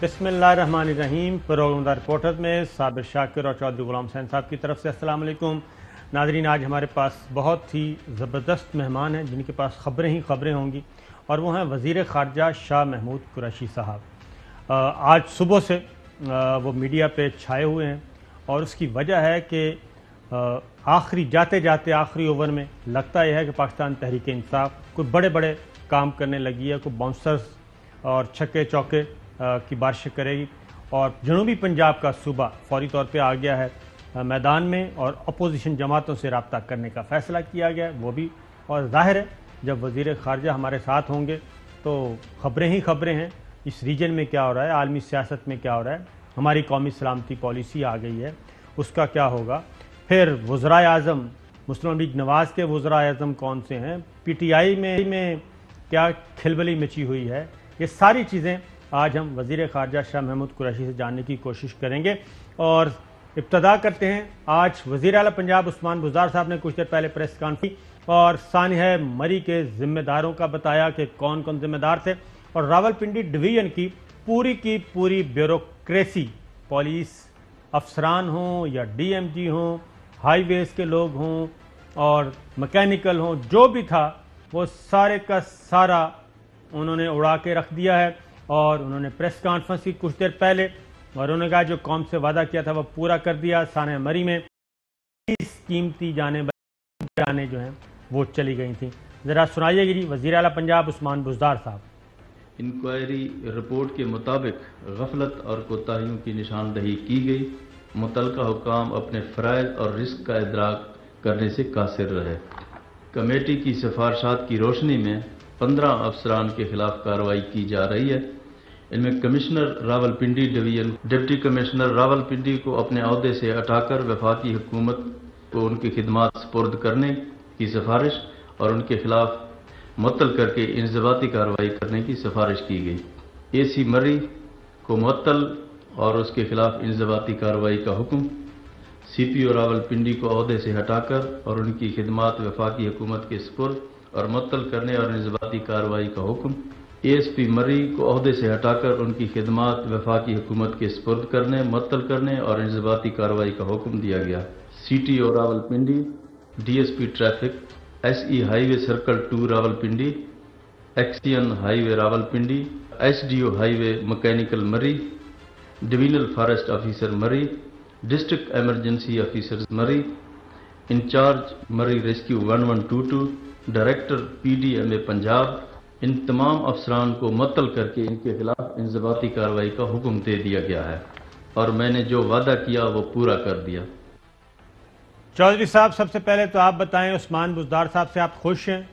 बिस्मिल्लाहिर्रहमानिर्रहीम। Programme the reporters में साबिर शाकिर और चौधरी गुलाम हुसैन साहब की तरफ से अस्सलाम वालेकुम। नाज़रीन, आज हमारे पास बहुत ही ज़बरदस्त मेहमान हैं जिनके पास ख़बरें ही ख़बरें होंगी, और वो हैं वज़ीर ख़ारजा शाह महमूद कुरैशी साहब। आज सुबह से वो मीडिया पे छाए हुए हैं, और उसकी वजह है कि आखिरी जाते जाते आखिरी ओवर में लगता यह है कि पाकिस्तान तहरीक इंसाफ कोई बड़े बड़े काम करने लगी है, कोई बाउंसर्स और छक्के चौके की बारिश करेगी, और जनूबी पंजाब का सूबा फौरी तौर पे आ गया है मैदान में, और अपोजिशन जमातों से रब्ता करने का फ़ैसला किया गया है वो भी। और ज़ाहिर है जब वज़ीर ख़ारजा हमारे साथ होंगे तो ख़बरें ही ख़बरें हैं, इस रीजन में क्या हो रहा है, आलमी सियासत में क्या हो रहा है, हमारी कौमी सलामती पॉलिसी आ गई है उसका क्या होगा, फिर वज़राए आज़म मुस्लिम लीग नवाज़ के वज़राए आज़म कौन से हैं, PTI में क्या खिलबली मची हुई है, ये सारी चीज़ें आज हम वज़ीर ख़ारजा शाह महमूद कुरैशी से जानने की कोशिश करेंगे। और इब्तदा करते हैं, आज वज़ीर आला पंजाब उस्मान बुज़दार साहब ने कुछ देर पहले प्रेस कॉन्फ्रेंस और सानिया मरी के ज़िम्मेदारों का बताया कि कौन कौन ज़िम्मेदार थे, और रावलपिंडी डिवीज़न की पूरी ब्यूरोक्रेसी, पुलिस अफसरान हों या DMG हों, हाईवेज़ के लोग हों और मैकेनिकल हों, जो भी था वो सारे का सारा उन्होंने उड़ा के रख दिया है। और उन्होंने प्रेस कॉन्फ्रेंस की कुछ देर पहले, और उन्होंने कहा जो कौम से वादा किया था वो पूरा कर दिया। सानिया मरी में कीमती जाने जो हैं वो चली गई थी। ज़रा सुनाइएगा जी वज़ीर आला पंजाब उस्मान बुज़दार साहब। इंक्वायरी रिपोर्ट के मुताबिक गफलत और कोताहियों की निशानदही की गई। मुतलका हुकाम अपने फ़राइज़ और रिस्क का इदराक करने से कासिर रहे। कमेटी की सिफारशात की रोशनी में 15 अफसरान के खिलाफ कार्रवाई की जा रही है। इनमें commissioner Rawalpindi division, deputy commissioner Rawalpindi को अपने अहदे से हटाकर वफाकी हुकूमत को उनकी खिदमात सुपुर्द करने की सिफारिश और उनके खिलाफ मुअत्तल करके इंज़बाती कार्रवाई करने की सिफारिश की गई। AC मरी को मुअत्तल और उसके खिलाफ इंज़बाती कार्रवाई का हुक्म। CPO रावलपिंडी को अहदे से हटाकर और उनकी खिदमात वफाकी हुकूमत के सुपुर्द और मुअत्तल करने और इंज़बाती कार्रवाई का हुक्म। ASP मरी को अहदे से हटाकर उनकी खिदमात वफाकी हुकूमत के सुपुर्द करने, मुअत्तल करने और इंज़बाती कार्रवाई का हुक्म दिया गया। CTO Rawalpindi, DSP traffic, SE highway circle 2 Rawalpindi, XEN highway Rawalpindi, SDO highway mechanical Murree, divisional forest officer Murree, district emergency officer Murree, incharge Murree rescue 1122, director PDMA Punjab, इन तमाम अफसरान को मुअत्तल करके इनके खिलाफ इंज़बाती कार्रवाई का हुक्म दे दिया गया है, और मैंने जो वादा किया वो पूरा कर दिया। चौधरी साहब, सबसे पहले तो आप बताएं, उस्मान बुज़दार साहब से आप खुश हैं?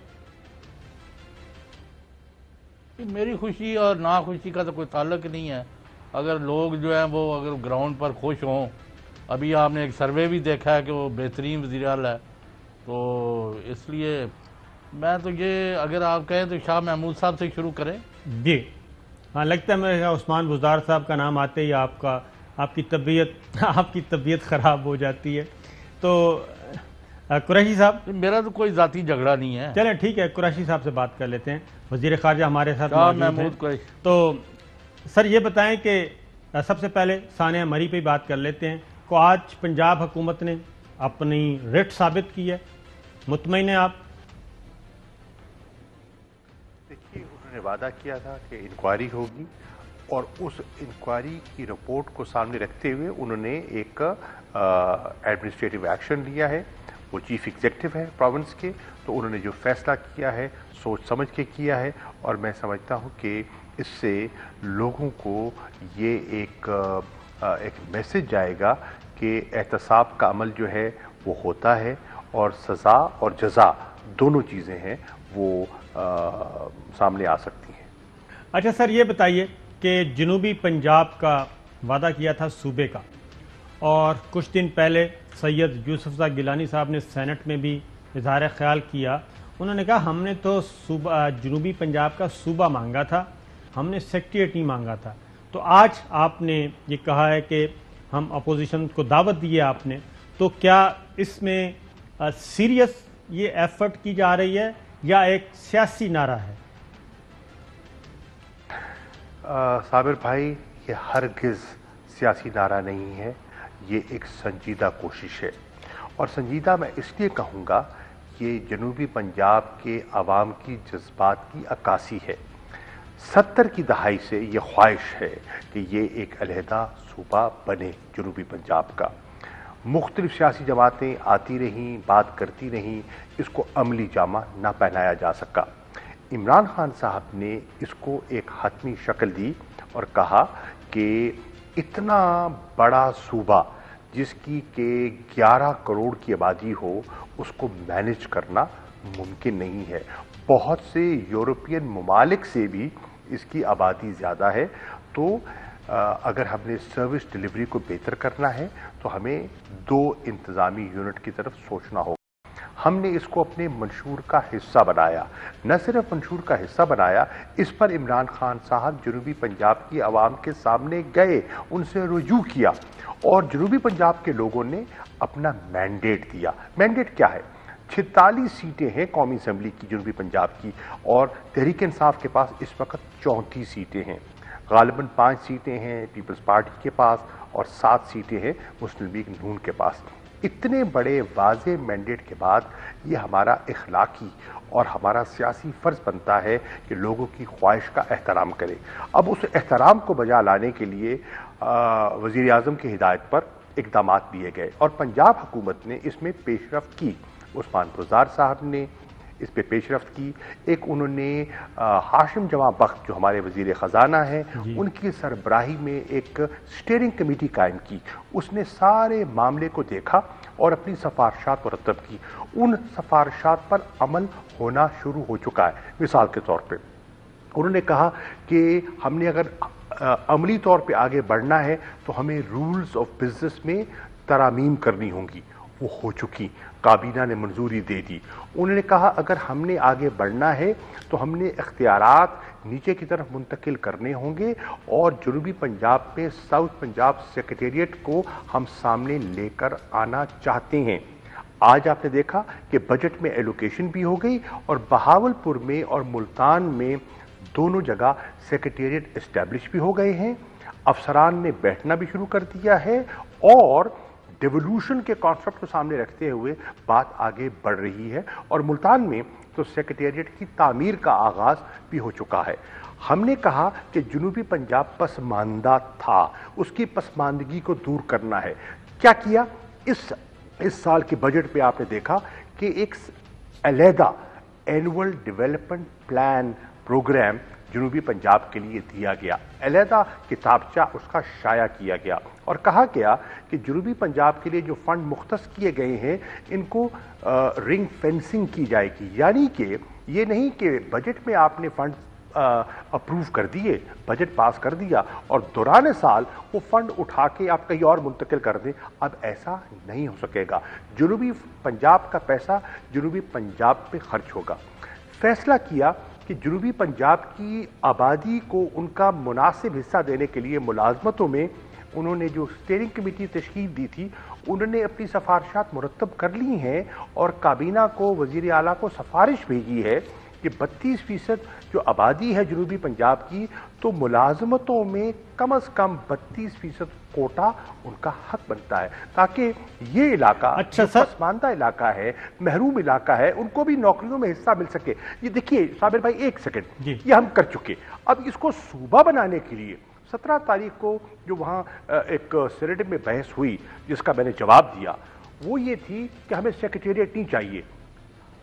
मेरी खुशी और नाखुशी का तो कोई ताल्लुक नहीं है। अगर लोग जो हैं वो अगर ग्राउंड पर खुश हों, अभी आपने एक सर्वे भी देखा है कि वो बेहतरीन वज़ीर आला है, तो इसलिए मैं तो ये, अगर आप कहें तो शाह महमूद साहब से शुरू करें। जी हाँ, लगता है मेरे उस्मान बुज़दार साहब का नाम आते ही आपकी तबीयत ख़राब हो जाती है। तो कुरैशी साहब, मेरा तो कोई ज़ाती झगड़ा नहीं है। चलें ठीक है, कुरैशी साहब से बात कर लेते हैं। वज़ीर ख़ारजा हमारे साथ महमूद कुरैशी। तो सर ये बताएं कि सबसे पहले सानिया मरी पे बात कर लेते हैं को आज पंजाब हुकूमत ने अपनी रिट साबित की है, मुतमईन हैं आप? देखिए, उन्होंने वादा किया था कि इंक्वायरी होगी, और उस इंक्वायरी की रिपोर्ट को सामने रखते हुए उन्होंने एक एडमिनिस्ट्रेटिव एक्शन लिया है। वो चीफ एग्जीक्यूटिव है प्रोविंस के, तो उन्होंने जो फैसला किया है सोच समझ के किया है, और मैं समझता हूँ कि इससे लोगों को ये एक मैसेज जाएगा कि एहतसाब का अमल जो है वो होता है, और सज़ा और जज़ा दोनों चीज़ें हैं वो सामने आ सकती हैं। अच्छा सर, ये बताइए कि जनूबी पंजाब का वादा किया था सूबे का, और कुछ दिन पहले सैयद यूसुफ़ज़ा गिलानी साहब ने सेनेट में भी इज़हार ख्याल किया। उन्होंने कहा हमने तो सूबा जनूबी पंजाब का सूबा मांगा था, हमने सेक्रेटेरिएट नहीं मांगा था। तो आज आपने ये कहा है कि हम अपोजिशन को दावत दी है आपने, तो क्या इसमें सीरियस ये एफर्ट की जा रही है या एक सियासी नारा है? साबिर भाई, ये हरगिज़ सियासी नारा नहीं है, ये एक संजीदा कोशिश है। और संजीदा मैं इसलिए कहूँगा, ये जनूबी पंजाब के अवाम की जज्बात की अक्कासी है। 70 की दहाई से ये ख्वाहिश है कि ये एक अलहदा सूबा बने जनूबी पंजाब का। मुख्तलिफ सियासी जमातें आती रहीं, बात करती रहीं, इसको अमली जामा ना पहनाया जा सका। इमरान खान साहब ने इसको एक हतमी शक्ल दी और कहा कि इतना बड़ा सूबा जिसकी के 11 करोड़ की आबादी हो, उसको मैनेज करना मुमकिन नहीं है। बहुत से यूरोपियन ममालिक से भी इसकी आबादी ज़्यादा है। तो अगर हमने सर्विस डिलीवरी को बेहतर करना है तो हमें 2 इंतज़ामी यूनिट की तरफ सोचना होगा। हमने इसको अपने मंशूर का हिस्सा बनाया। न सिर्फ मंशूर का हिस्सा बनाया, इस पर इमरान खान साहब जनूबी पंजाब की आवाम के सामने गए, उनसे रुजू किया और जनूबी पंजाब के लोगों ने अपना मैंडेट दिया। मैंडेट क्या है? 46 सीटें हैं कौमी असम्बली की जनूबी पंजाब की, और तहरीक इंसाफ के पास इस वक्त 34 सीटें हैं। गालिबन 5 सीटें हैं पीपल्स पार्टी के पास और 7 सीटें हैं मुस्लिम लीग नून के पास। इतने बड़े वाज़े मैंडेट के बाद ये हमारा इखलाकी और हमारा सियासी फ़र्ज़ बनता है कि लोगों की ख्वाहिश का एहतराम करें। अब उस एहतराम को बजा लाने के लिए वज़ीर आज़म की हिदायत पर इक़दामात लिए गए और पंजाब हुकूमत ने इसमें पेशरफ़्त की। उस्मान बुज़दार साहब ने इस पे पेशरफ्त की। एक उन्होंने हाशिम जमा बख्त जो हमारे वज़ीर ख़जाना हैं, उनकी सरबराही में एक स्टीयरिंग कमेटी कायम की। उसने सारे मामले को देखा और अपनी सिफारिशात मुरतब की। उन सिफारिशात पर अमल होना शुरू हो चुका है। मिसाल के तौर पे उन्होंने कहा कि हमने अगर अमली तौर पे आगे बढ़ना है तो हमें रूल्स ऑफ बिजनेस में तरामीम करनी होंगी। वो हो चुकी, काबीना ने मंजूरी दे दी। उन्होंने कहा अगर हमने आगे बढ़ना है तो हमने इख्तियारात नीचे की तरफ मुंतकिल करने होंगे और जनूबी पंजाब में साउथ पंजाब सेक्रेटेरिएट को हम सामने लेकर आना चाहते हैं। आज आपने देखा कि बजट में एलोकेशन भी हो गई और बहावलपुर में और मुल्तान में दोनों जगह सेक्रेटेरिएट इस्टेब्लिश भी हो गए हैं। अफसरान ने बैठना भी शुरू कर दिया है और डिवोल्यूशन के कॉन्सेप्ट को सामने रखते हुए बात आगे बढ़ रही है और मुल्तान में तो सेक्रेटेरिएट की तामीर का आगाज भी हो चुका है। हमने कहा कि जनूबी पंजाब पसमानदा था, उसकी पसमानदगी को दूर करना है। क्या किया? इस साल के बजट पे आपने देखा कि एक अलहदा एनुअल डेवलपमेंट प्लान प्रोग्राम जनूबी पंजाब के लिए दिया गया। अलहदा किताबचा उसका शाया किया गया और कहा गया कि जनूबी पंजाब के लिए जो फंड मुख्तस किए गए हैं इनको रिंग फेंसिंग की जाएगी। यानी कि ये नहीं कि बजट में आपने फंड अप्रूव कर दिए, बजट पास कर दिया और दौरान साल वो फंड उठा के आप कहीं और मुंतकिल कर दें। अब ऐसा नहीं हो सकेगा। जनूबी पंजाब का पैसा जनूबी पंजाब पे खर्च होगा। फैसला किया कि जनूबी पंजाब की आबादी को उनका मुनासिब हिस्सा देने के लिए मुलाजमतों में उन्होंने जो स्टीयरिंग कमेटी तश्कील दी थी, उन्होंने अपनी सिफारिशात मुरतब कर ली हैं और काबीना को वज़ीर आला को सिफारिश भेजी है कि 32% जो आबादी है जनूबी पंजाब की, तो मुलाजमतों में कम अज़ कम 32% कोटा उनका हक बनता है ताकि ये इलाका पसमानदा इलाका है, महरूम इलाका है, उनको भी नौकरियों में हिस्सा मिल सके। ये देखिए साबिर भाई, एक सेकंड, ये हम कर चुके। अब इसको सूबा बनाने के लिए 17 तारीख को जो वहाँ एक सेनेट में बहस हुई जिसका मैंने जवाब दिया, वो ये थी कि हमें सेक्रेटेरिएट नहीं चाहिए,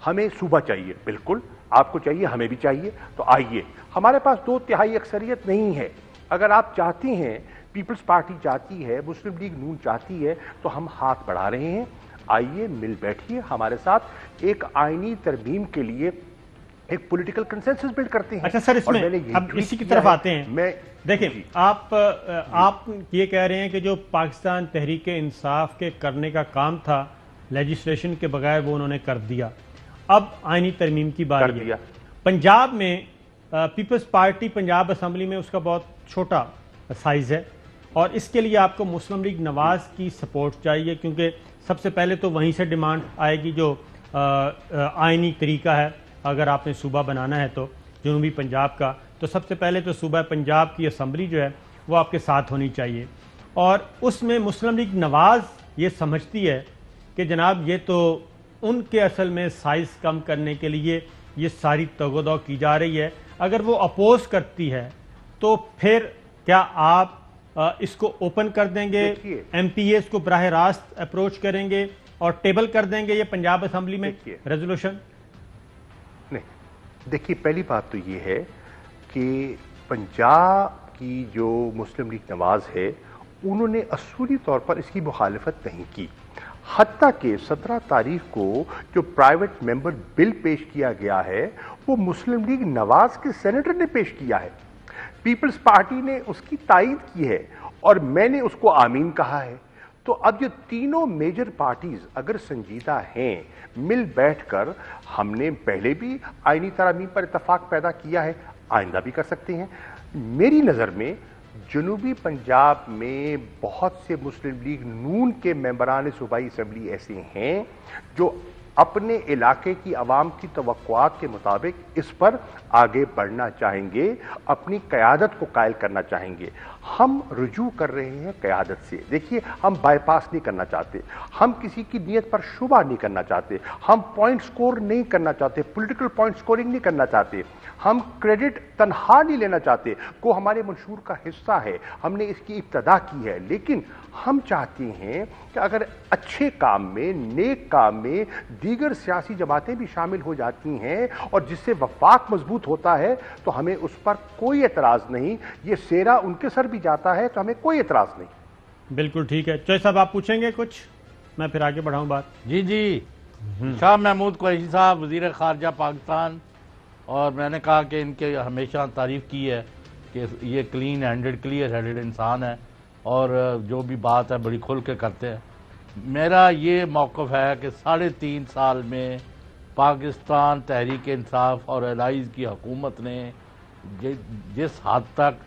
हमें सूबा चाहिए। बिल्कुल, आपको चाहिए, हमें भी चाहिए। तो आइए, हमारे पास 2/3 अक्सरियत नहीं है। अगर आप चाहती हैं, पीपल्स पार्टी चाहती है, मुस्लिम लीग नून चाहती है, तो हम हाथ बढ़ा रहे हैं। आइए मिल बैठिए हमारे साथ, एक आईनी तरमीम के लिए एक पॉलिटिकल कंसेंसस बिल्ड करते हैं। अच्छा सर, इसमें अब इसी की तरफ आते हैं। मैं देखें, आप ये कह रहे हैं कि जो पाकिस्तान तहरीक इंसाफ के करने का काम था लेजिस्लेशन के बगैर वो उन्होंने कर दिया। अब आईनी तरमीम की बारी है। पंजाब में पीपल्स पार्टी पंजाब असम्बली में उसका बहुत छोटा साइज है और इसके लिए आपको मुस्लिम लीग नवाज की सपोर्ट चाहिए, क्योंकि सबसे पहले तो वहीं से डिमांड आएगी जो आईनी तरीका है। अगर आपने सूबा बनाना है तो जनूबी पंजाब का, तो सबसे पहले तो सूबा पंजाब की असम्बली जो है وہ آپ کے ساتھ ہونی چاہیے. اور اس میں مسلم لیگ نواز یہ سمجھتی ہے کہ جناب یہ تو ان کے اصل میں سائز کم کرنے کے لیے یہ ساری تگ و دو کی جا رہی ہے. اگر وہ اپوز کرتی ہے تو پھر کیا آپ اس کو اوپن کر دیں گے, ایم پی ایز کو براہ راست اپروچ کریں گے اور ٹیبل کر دیں گے یہ پنجاب اسمبلی میں ریزولوشن؟ نہیں, دیکھیے پہلی بات تو یہ ہے کہ پنجاب کی جو مسلم لیگ نواز ہے انہوں نے اصولی طور پر اس کی مخالفت نہیں کی. حتیٰ کہ 17 تاریخ کو جو پرائیویٹ ممبر بل پیش کیا گیا ہے وہ مسلم لیگ نواز کے سینیٹر نے پیش کیا ہے. پیپلز پارٹی نے اس کی تائید کی ہے اور میں نے اس کو آمین کہا ہے. تو اب یہ تینوں میجر پارٹیز اگر سنجیدہ ہیں, مل بیٹھ کر, ہم نے پہلے بھی آئینی ترامیم پر اتفاق پیدا کیا ہے, آئندہ بھی کر سکتے ہیں. میری نظر میں جنوبی پنجاب میں بہت سے مسلم لیگ نون کے ممبران صوبائی اسمبلی ایسے ہیں جو اپنے علاقے کی عوام کی توقعات کے مطابق اس پر آگے بڑھنا چاہیں گے, اپنی قیادت کو قائل کرنا چاہیں گے. ہم رجوع کر رہے ہیں قیادت سے. دیکھیے ہم بائی پاس نہیں کرنا چاہتے, ہم کسی کی نیت پر شبہ نہیں کرنا چاہتے, ہم پوائنٹ سکور نہیں کرنا چاہتے, پولیٹیکل پوائنٹ سکورنگ نہیں کرنا چاہتے, ہم کریڈٹ تنہا نہیں لینا چاہتے. کو ہمارے منشور کا حصہ ہے, ہم نے اس کی ابتدا کی ہے, لیکن ہم چاہتے ہیں کہ اگر اچھے کام میں, نیک کام میں دیگر سیاسی جماعتیں بھی شامل ہو جاتی ہیں اور جس سے وفاق مضبوط ہوتا ہے تو ہمیں اس پر کوئی اعتراض نہیں. یہ سیرا ان کے سر بھی جاتا ہے تو ہمیں کوئی اعتراض نہیں. بالکل ٹھیک ہے. چوہے صاحب آپ پوچھیں گے کچھ, میں پھر آگے بڑھاؤں بات. جی شاہ محمود قریشی صاحب وزیر خارجہ پاکستان, اور میں نے کہا کہ ان کے ہمیشہ تعریف کی ہے کہ یہ کلین ہینڈڈ, کلیئر ہیڈڈ انسان ہے اور جو بھی بات ہے بڑی کھل کے کرتے ہیں. میرا یہ موقف ہے کہ 3.5 سال میں پاکستان تحریک انصاف اور الائز کی حکومت نے جس حد تک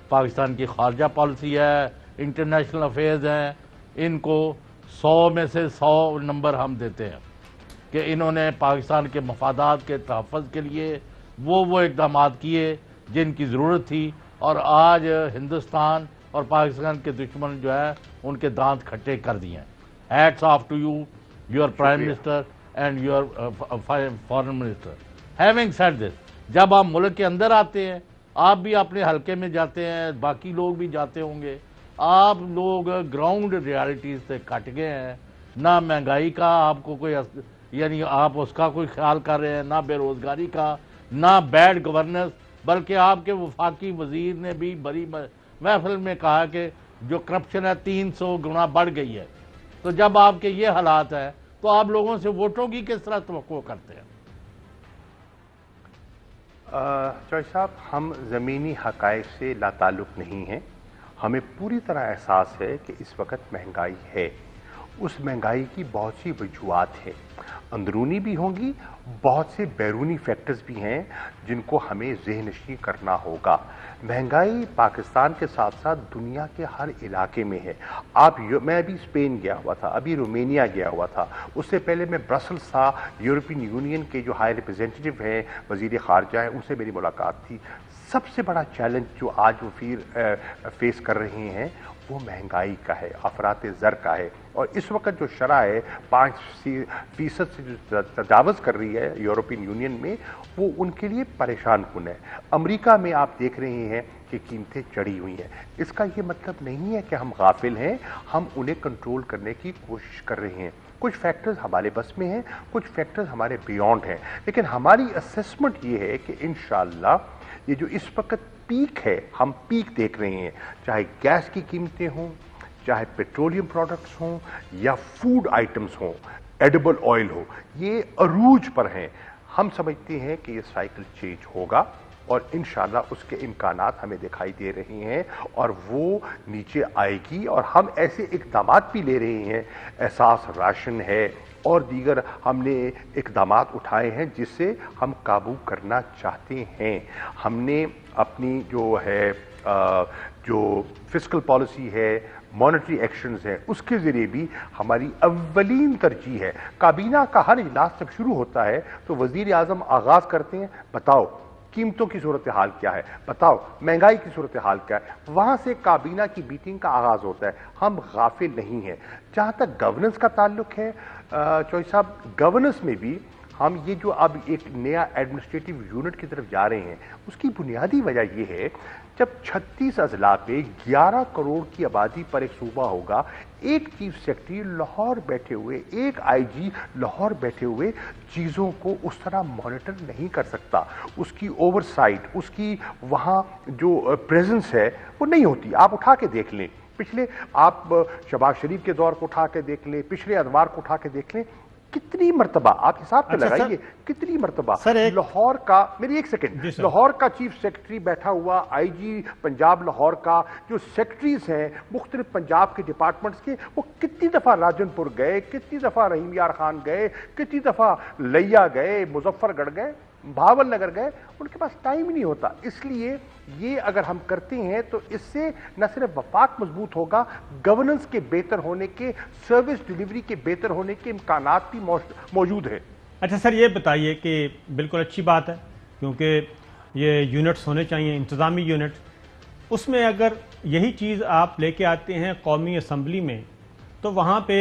پاکستان کی خارجہ پالیسی ہے, انٹرنیشنل افیئرز ہیں, ان کو 100 میں سے 100 نمبر ہم دیتے ہیں کہ انہوں نے پاکستان کے مفادات کے تحفظ کے لیے وہ اقدامات کیے جن کی ضرورت تھی, اور آج ہندوستان اور پاکستان کے دشمن جو ہے ان کے دانت کھٹے کر دیے ہیں. Hats of two you, your prime minister and your foreign minister. Having said this, جب آپ ملک کے اندر آتے ہیں, آپ بھی اپنے حلقے میں جاتے ہیں, باقی لوگ بھی جاتے ہوں گے, آپ لوگ گراؤنڈ ریالٹیز سے کٹ گئے ہیں. نہ مہنگائی کا آپ کو کوئی یعنی آپ اس کا کوئی خیال کر رہے ہیں, نہ بے روزگاری کا, نہ بیڈ گورننس, بلکہ آپ کے وفاقی وزیر نے بھی بڑی محفل میں کہا کہ جو کرپشن ہے 300 گنا بڑھ گئی ہے. تو جب آپ کے یہ حالات ہیں تو آپ لوگوں سے ووٹوں کی کس طرح توقع کرتے ہیں؟ چوہے صاحب, ہم زمینی حقائق سے لا تعلق نہیں ہیں. ہمیں پوری طرح احساس ہے کہ اس وقت مہنگائی ہے. اس مہنگائی کی بہت سی وجوہات ہیں, اندرونی بھی ہوں گی, بہت سے بیرونی فیکٹرز بھی ہیں جن کو ہمیں ذہن نشین کرنا ہوگا. مہنگائی پاکستان کے ساتھ ساتھ دنیا کے ہر علاقے میں ہے. میں ابھی اسپین گیا ہوا تھا, ابھی رومینیا گیا ہوا تھا, اس سے پہلے میں برسلز تھا. یورپین یونین کے جو ہائی ریپرزینٹیٹو ہیں, وزیر خارجہ ہیں, ان سے میری ملاقات تھی. سب سے بڑا چیلنج جو آج وہ فیس کر رہے ہیں وہ مہنگائی کا ہے, افراط زر کا ہے. اور اس وقت جو شرح ہے 5% سے جو تجاوز کر رہی ہے یورپین یونین میں, وہ ان کے لیے پریشان کن ہے. امریکہ میں آپ دیکھ رہے ہیں کہ قیمتیں چڑھی ہوئی ہیں. اس کا یہ مطلب نہیں ہے کہ ہم غافل ہیں, ہم انہیں کنٹرول کرنے کی کوشش کر رہے ہیں. کچھ فیکٹرز ہمارے بس میں ہیں, کچھ فیکٹرز ہمارے بیونڈ ہیں, لیکن ہماری اسیسمنٹ یہ ہے کہ انشاءاللہ یہ جو اس وقت پیک ہے, ہم پیک دیکھ رہے ہیں, چاہے گیس کی قیمتیں ہوں, چاہے پیٹرولیم پروڈکٹس ہوں, یا فوڈ آئٹمز ہوں, ایڈیبل آئل ہو, یہ عروج پر ہیں. ہم سمجھتے ہیں کہ یہ سائیکل چینج ہوگا اور انشاءاللہ اس کے امکانات ہمیں دکھائی دے رہے ہیں اور وہ نیچے آئے گی. اور ہم ایسے اقدامات بھی لے رہے ہیں, احساس راشن ہے اور دیگر ہم نے اقدامات اٹھائے ہیں جس سے ہم قابو کرنا چاہتے ہیں. ہم نے اپنی جو فسکل پالیسی ہے, مانیٹری ایکشنز ہیں, اس کے ذریعے بھی ہماری اولین ترجیح ہے. کابینہ کا ہر اجلاس جب شروع ہوتا ہے تو وزیر اعظم آغاز کرتے ہیں, بتاؤ कीमतों की सूरत हाल क्या है, बताओ महंगाई की सूरत हाल क्या है, वहां से काबीना की मीटिंग का आगाज होता है। हम गाफिल नहीं हैं। जहां तक गवर्नेंस का ताल्लुक है चौधरी साहब, गवर्नेंस में भी हम ये जो अब एक नया एडमिनिस्ट्रेटिव यूनिट की तरफ जा रहे हैं, उसकी बुनियादी वजह यह है जब 36 अजला पे 11 करोड़ की आबादी पर एक सूबा होगा, एक चीफ सेक्रेटरी लाहौर बैठे हुए, एक आईजी लाहौर बैठे हुए चीज़ों को उस तरह मॉनिटर नहीं कर सकता, उसकी ओवरसाइट, उसकी वहाँ जो प्रेजेंस है वो नहीं होती। आप उठा के देख लें, पिछले आप शहबाज शरीफ के दौर को उठा के देख लें, पिछले अदवार को उठा के देख लें, कितनी मरतबा आप हिसाब पे लगाइए, कितनी मरतबा लाहौर का, मेरी एक सेकंड, लाहौर का चीफ सेक्रेटरी बैठा हुआ, आईजी पंजाब लाहौर का, जो सेक्रेटरीज हैं मुख्तलिफ पंजाब के डिपार्टमेंट्स के, वो कितनी दफा राजनपुर गए, कितनी दफा रहीम यार खान गए, कितनी दफा लिया गए, मुजफ्फरगढ़ गए, भावल नगर गए, उनके पास टाइम ही नहीं होता। इसलिए ये अगर हम करते हैं तो इससे न सिर्फ वफाक मजबूत होगा, गवर्नेंस के बेहतर होने के, सर्विस डिलीवरी के बेहतर होने के इम्कानात भी मौजूद हैं। अच्छा सर, ये बताइए कि बिल्कुल अच्छी बात है, क्योंकि ये यूनिट्स होने चाहिए, इंतज़ामी यूनिट्स, उसमें अगर यही चीज़ आप लेके आते हैं कौमी असम्बली में, तो वहाँ पे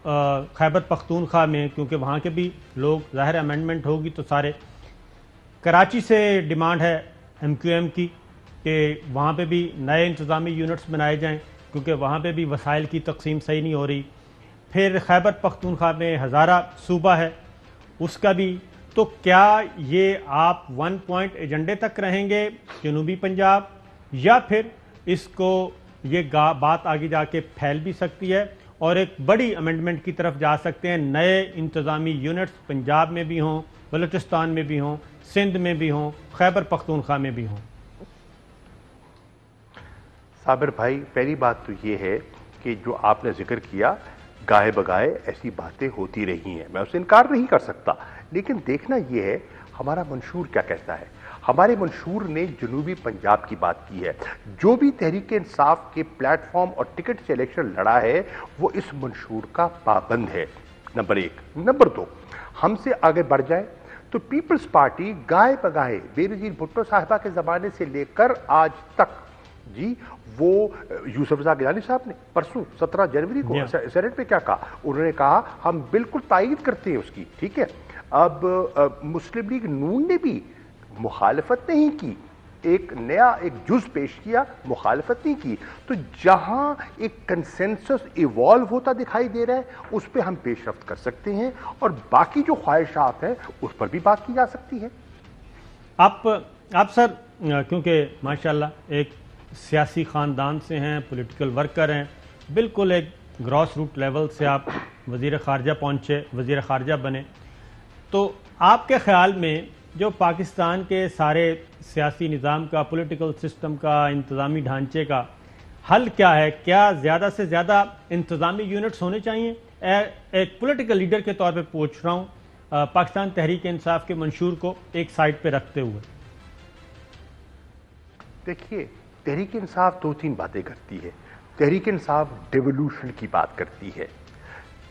खैबर पख्तूनख्वा में, क्योंकि वहाँ के भी लोग, ज़ाहिर अमेंडमेंट होगी तो सारे, कराची से डिमांड है MQM की कि वहाँ पे भी नए इंतज़ामी यूनिट्स बनाए जाएं, क्योंकि वहाँ पे भी वसाइल की तकसीम सही नहीं हो रही। फिर खैबर पख्तूनख्वा में हज़ारा सूबा है, उसका भी। तो क्या ये आप 1 पॉइंट एजेंडे तक रहेंगे जनूबी पंजाब, या फिर इसको ये बात आगे जाके फैल भी सकती है और एक बड़ी अमेंडमेंट की तरफ जा सकते हैं, नए इंतज़ामी यूनिट्स पंजाब में भी हों, बलूचिस्तान में भी हों, सिंध में भी हों, खैबर पख्तूनख्वा में भी हों? साबिर भाई, पहली बात तो ये है कि जो आपने जिक्र किया, गाहे बगाहे ऐसी बातें होती रही हैं, मैं उससे इनकार नहीं कर सकता, लेकिन देखना यह है हमारा मंशूर क्या कहता है। हमारे मंशूर ने जनूबी पंजाब की बात की है। जो भी तहरीक इंसाफ के प्लेटफॉर्म और टिकट से इलेक्शन लड़ा है वो इस मंशूर का पाबंद है, नंबर 1। नंबर 2, हमसे आगे बढ़ जाए तो पीपल्स पार्टी गाहे बगाहे बेनज़ीर भुट्टो साहिबा के ज़माने से लेकर आज तक जी, वो यूसुफ रज़ा गिलानी साहब ने परसों 17 जनवरी को सेनेट में क्या कहा, उन्होंने कहा हम बिल्कुल तायीद करते हैं उसकी, ठीक है। अब मुस्लिम लीग नून ने भी मुखालफत नहीं की, एक नया एक जुज पेश किया, मुखालफत नहीं की। तो जहां एक कंसेंसस इवॉल्व होता दिखाई दे रहा है उस पर हम पेशरफ्त कर सकते हैं, और बाकी जो ख्वाहिशात हैं उस पर भी बात की जा सकती है। आप सर, क्योंकि माशाल्लाह एक सियासी ख़ानदान से हैं, पॉलिटिकल वर्कर हैं, बिल्कुल एक ग्रॉस रूट लेवल से आप वज़ीर ख़ारजा पहुँचे, वज़ीर ख़ारजा बने, तो आपके ख़्याल में जो पाकिस्तान के सारे सियासी निज़ाम का, पॉलिटिकल सिस्टम का, इंतज़ामी ढांचे का हल क्या है? क्या ज़्यादा से ज़्यादा इंतज़ामी यूनिट्स होने चाहिए? एक पॉलिटिकल लीडर के तौर पे पूछ रहा हूँ, पाकिस्तान तहरीक इंसाफ के मंशूर को एक साइड पे रखते हुए। देखिए, तहरीक इंसाफ 2-3 बातें करती है। तहरीक इंसाफ डेवोल्यूशन की बात करती है।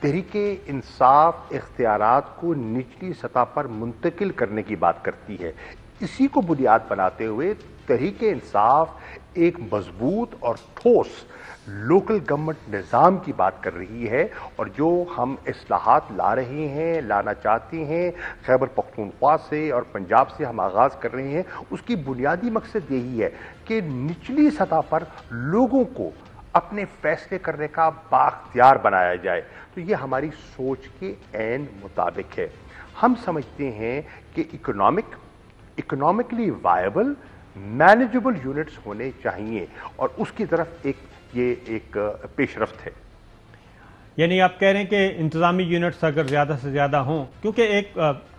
तहरीक इंसाफ इख्तियारात को निचली सतह पर मुंतकिल करने की बात करती है। इसी को बुनियाद बनाते हुए तहरीक इंसाफ एक मजबूत और ठोस लोकल गवर्नमेंट निज़ाम की बात कर रही है, और जो हम इस्लाहात ला रहे हैं, लाना चाहते हैं, खैबर पख्तूनख्वा से और पंजाब से हम आगाज़ कर रहे हैं, उसकी बुनियादी मकसद यही है कि निचली सतह पर लोगों को अपने फैसले करने का बाख्तियार बनाया जाए। तो ये हमारी सोच के ऐन मुताबिक है। हम समझते हैं कि इकोनॉमिकली वायबल मैनेजेबल यूनिट्स होने चाहिए, और उसकी तरफ एक पेशरफ्त है। यानी आप कह रहे हैं कि इंतज़ामी यूनिट्स अगर ज़्यादा से ज़्यादा हों, क्योंकि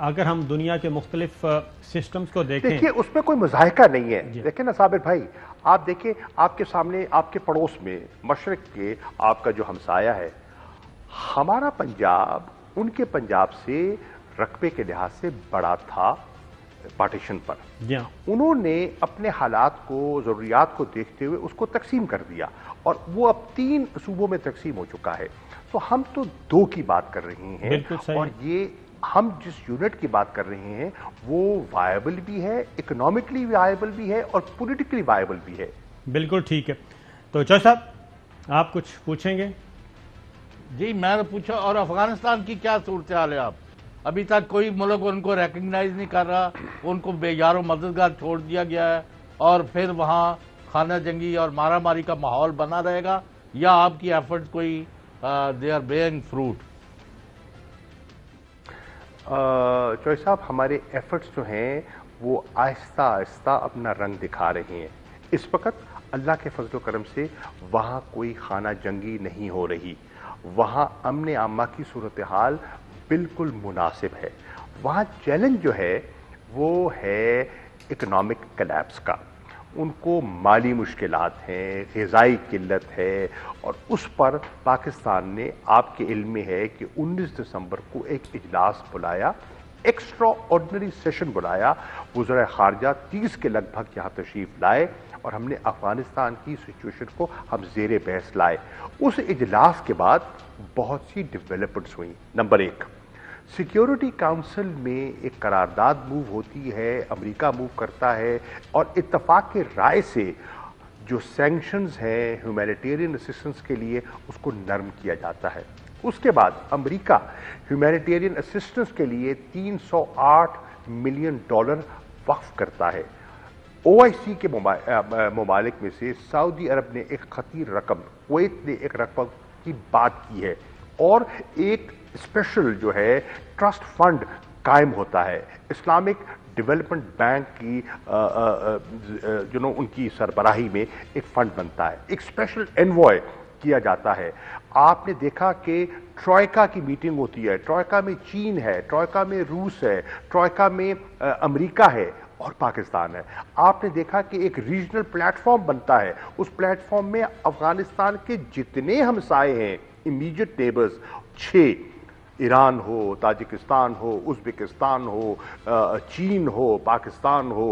अगर हम दुनिया के मुख्तलिफ सिस्टम्स को देखें, देखिए उसमें कोई मुज़ाहिका नहीं है। देखें ना साबिर भाई, आप देखें आपके सामने, आपके पड़ोस में मशरक़ के आपका जो हमसाया है, हमारा पंजाब उनके पंजाब से रकबे के लिहाज से बड़ा था पार्टीशन पर। उन्होंने अपने हालात को, ज़रूरियात को देखते हुए उसको तकसीम कर दिया, और वो अब 3 सूबों में तकसीम हो चुका है। तो हम तो 2 की बात कर रहे हैं, और ये हम जिस यूनिट की बात कर रहे हैं वो वायबल भी है, इकोनॉमिकली वायबल भी है और पॉलिटिकली वायबल भी है। बिल्कुल ठीक है। तो चौधरी साहब आप कुछ पूछेंगे? जी मैंने पूछा, और अफगानिस्तान की क्या सूरत हाल है? आप अभी तक कोई मुल्क उनको रिकग्नाइज नहीं कर रहा, उनको बेयारो मददगार छोड़ दिया गया है, और फिर वहाँ खाना जंगी और मारा मारी का माहौल बना रहेगा, या आपकी एफर्ट्स कोई they are bearing fruit? Chaudhary साहब, हमारे एफर्ट्स जो हैं वो आहिस्ता आहिस्ता अपना रंग दिखा रहे हैं। इस वक्त अल्लाह के फजल करम से वहाँ कोई खाना जंगी नहीं हो रही, वहाँ अमन आमा की सूरत हाल बिल्कुल मुनासिब है। वहाँ चैलेंज जो है वो है इकोनॉमिक कलैप्स का। उनको माली मुश्किलात हैं, ग़िज़ाई किल्लत है, और उस पर पाकिस्तान ने, आपके इल्म में है कि 19 दिसंबर को एक इजलास बुलाया, एक्स्ट्रा ऑर्डिनरी सेशन बुलाया। वज़ीर ख़ारजा 30 के लगभग यहाँ तशरीफ़ लाए और हमने अफ़गानिस्तान की सिचुएशन को हम ज़ेरे बहस लाए। उस इजलास के बाद बहुत सी डेवलपमेंट्स हुई। नंबर 1, सिक्योरिटी काउंसिल में एक करारदाद मूव होती है, अमेरिका मूव करता है, और इत्तफाक के राय से जो सैंक्शंस हैं ह्यूमैनिटेरियन असिस्टेंस के लिए उसको नरम किया जाता है। उसके बाद अमेरिका ह्यूमैनिटेरियन असिस्टेंस के लिए $308 मिलियन वक्फ करता है। OIC के ममालिक में से सऊदी अरब ने एक खतीर रकम, कुवैत ने एक रकम की बात की है, और एक स्पेशल जो है ट्रस्ट फंड कायम होता है। इस्लामिक डेवलपमेंट बैंक की उनकी सरबराही में एक फंड बनता है, एक स्पेशल एनवॉय किया जाता है। आपने देखा कि ट्रॉयका की मीटिंग होती है, ट्रॉयका में चीन है, ट्रॉयका में रूस है, ट्रॉयका में अमेरिका है और पाकिस्तान है। आपने देखा कि एक रीजनल प्लेटफॉर्म बनता है, उस प्लेटफॉर्म में अफगानिस्तान के जितने हमसाए हैं, इमीडिएट नेबर्स 6, ईरान हो, ताजिकिस्तान हो, उज़्बेकिस्तान हो, चीन हो, पाकिस्तान हो,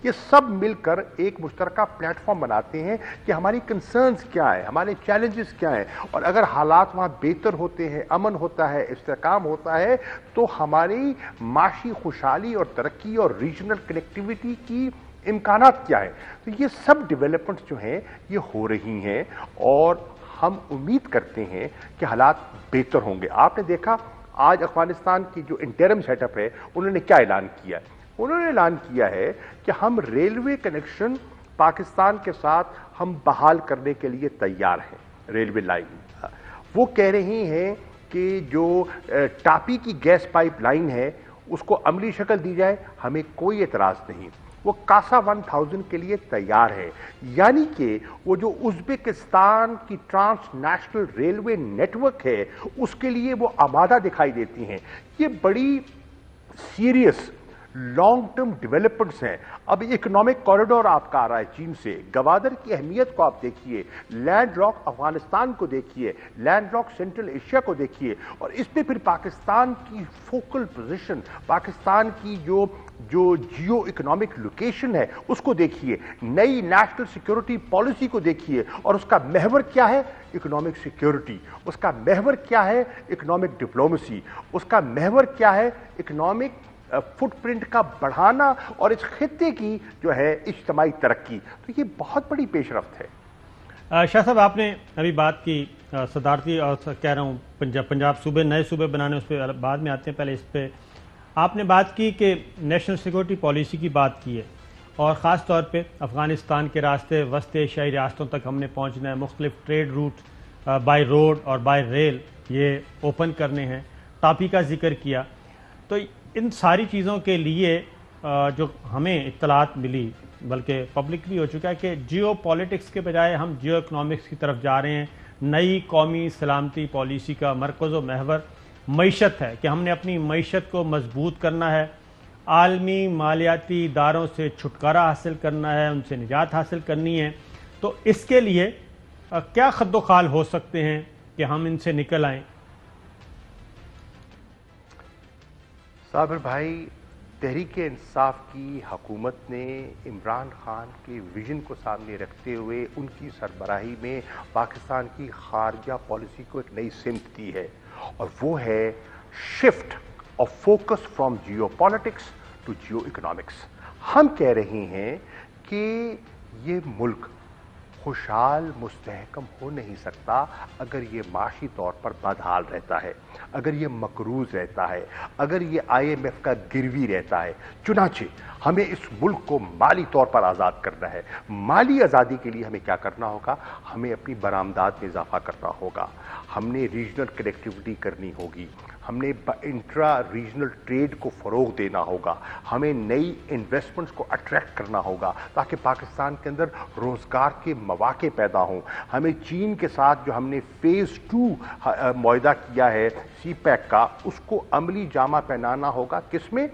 ये सब मिलकर एक मुश्तरका प्लेटफॉर्म बनाते हैं कि हमारी कंसर्न्स क्या है, हमारे चैलेंजेस क्या हैं, और अगर हालात वहाँ बेहतर होते हैं, अमन होता है, इस्तेहकाम होता है, तो हमारी माशी खुशहाली और तरक्की और रीजनल कनेक्टिविटी की इम्कानात क्या है। तो ये सब डेवलपमेंट्स जो हैं ये हो रही हैं, और हम उम्मीद करते हैं कि हालात बेहतर होंगे। आपने देखा आज अफगानिस्तान की जो इंटरिम सेटअप है, उन्होंने क्या ऐलान किया है? उन्होंने ऐलान किया है कि हम रेलवे कनेक्शन पाकिस्तान के साथ हम बहाल करने के लिए तैयार हैं, रेलवे लाइन। वो कह रहे हैं कि जो टापी की गैस पाइपलाइन है उसको अमली शक्ल दी जाए, हमें कोई एतराज़ नहीं। वो कासा 1000 के लिए तैयार है, यानी कि वो जो उज़्बेकिस्तान की ट्रांसनेशनल रेलवे नेटवर्क है उसके लिए वो आमादा दिखाई देती हैं। ये बड़ी सीरियस लॉन्ग टर्म डेवलपमेंट्स हैं। अब इकोनॉमिक कॉरिडोर आपका आ रहा है चीन से, गवादर की अहमियत को आप देखिए, लैंड लॉक अफगानिस्तान को देखिए, लैंड लॉक सेंट्रल एशिया को देखिए, और इसमें फिर पाकिस्तान की फोकल पोजीशन, पाकिस्तान की जो जियो इकोनॉमिक लोकेशन है उसको देखिए, नई नेशनल सिक्योरिटी पॉलिसी को देखिए, और उसका महवर क्या है? Economic security. उसका महवर क्या है? Economic diplomacy. उसका महवर क्या है? इकोनॉमिक फुटप्रिंट का बढ़ाना और इस खित्ते की जो है इज्तिमाई तरक्की। तो ये बहुत बड़ी पेशरफ्त है। शाह साहब, आपने अभी बात की सदारती, और कह रहा हूँ पंजाब सूबे, नए सूबे बनाने, उस पर बाद में आते हैं। पहले इस पर आपने बात की कि नेशनल सिक्योरिटी पॉलिसी की बात की है, और ख़ास तौर पे अफ़गानिस्तान के रास्ते वस्त एशियाई रियासतों तक हमने पहुँचना है, मुख्तलिफ ट्रेड रूट बाई रोड और बाई रेल ये ओपन करने हैं, टापी का जिक्र किया। तो इन सारी चीज़ों के लिए जो हमें इत्तलात मिली, बल्कि पब्लिक भी हो चुका है, कि जियो पॉलिटिक्स के बजाय हम जियो इकनॉमिक्स की तरफ जा रहे हैं। नई कौमी सलामती पॉलिसी का मरकज़ व महवर मईशत है कि हमने अपनी मईशत को मजबूत करना है, आलमी मालियाती इदारों से छुटकारा हासिल करना है, उनसे निजात हासिल करनी है। तो इसके लिए क्या खद्दोखाल हो सकते हैं कि हम इनसे निकल आएँ? साबिर भाई, तहरीक इंसाफ की हुकूमत ने इमरान खान के विजन को सामने रखते हुए उनकी सरबराही में पाकिस्तान की खारजा पॉलिसी को एक नई सिमत दी है, और वो है शिफ्ट और focus from geopolitics to geoeconomics. हम कह रहे हैं कि ये मुल्क खुशहाल मुस्तहकम हो नहीं सकता अगर ये माशी तौर पर बदहाल रहता है, अगर ये मकरूज रहता है, अगर ये IMF का गिरवी रहता है। चुनाचे हमें इस मुल्क को माली तौर पर आज़ाद करना है। माली आज़ादी के लिए हमें क्या करना होगा? हमें अपनी बरामदात में इजाफा करना होगा, हमने रीजनल कनेक्टिविटी करनी होगी, हमने इंट्रा रीजनल ट्रेड को फ़रोग देना होगा, हमें नई इन्वेस्टमेंट्स को अट्रैक्ट करना होगा ताकि पाकिस्तान के अंदर रोज़गार के मौके पैदा हों। हमें चीन के साथ जो हमने फ़ेज़ 2 मुआहदा किया है CPEC का, उसको अमली जामा पहनाना होगा। किसमें?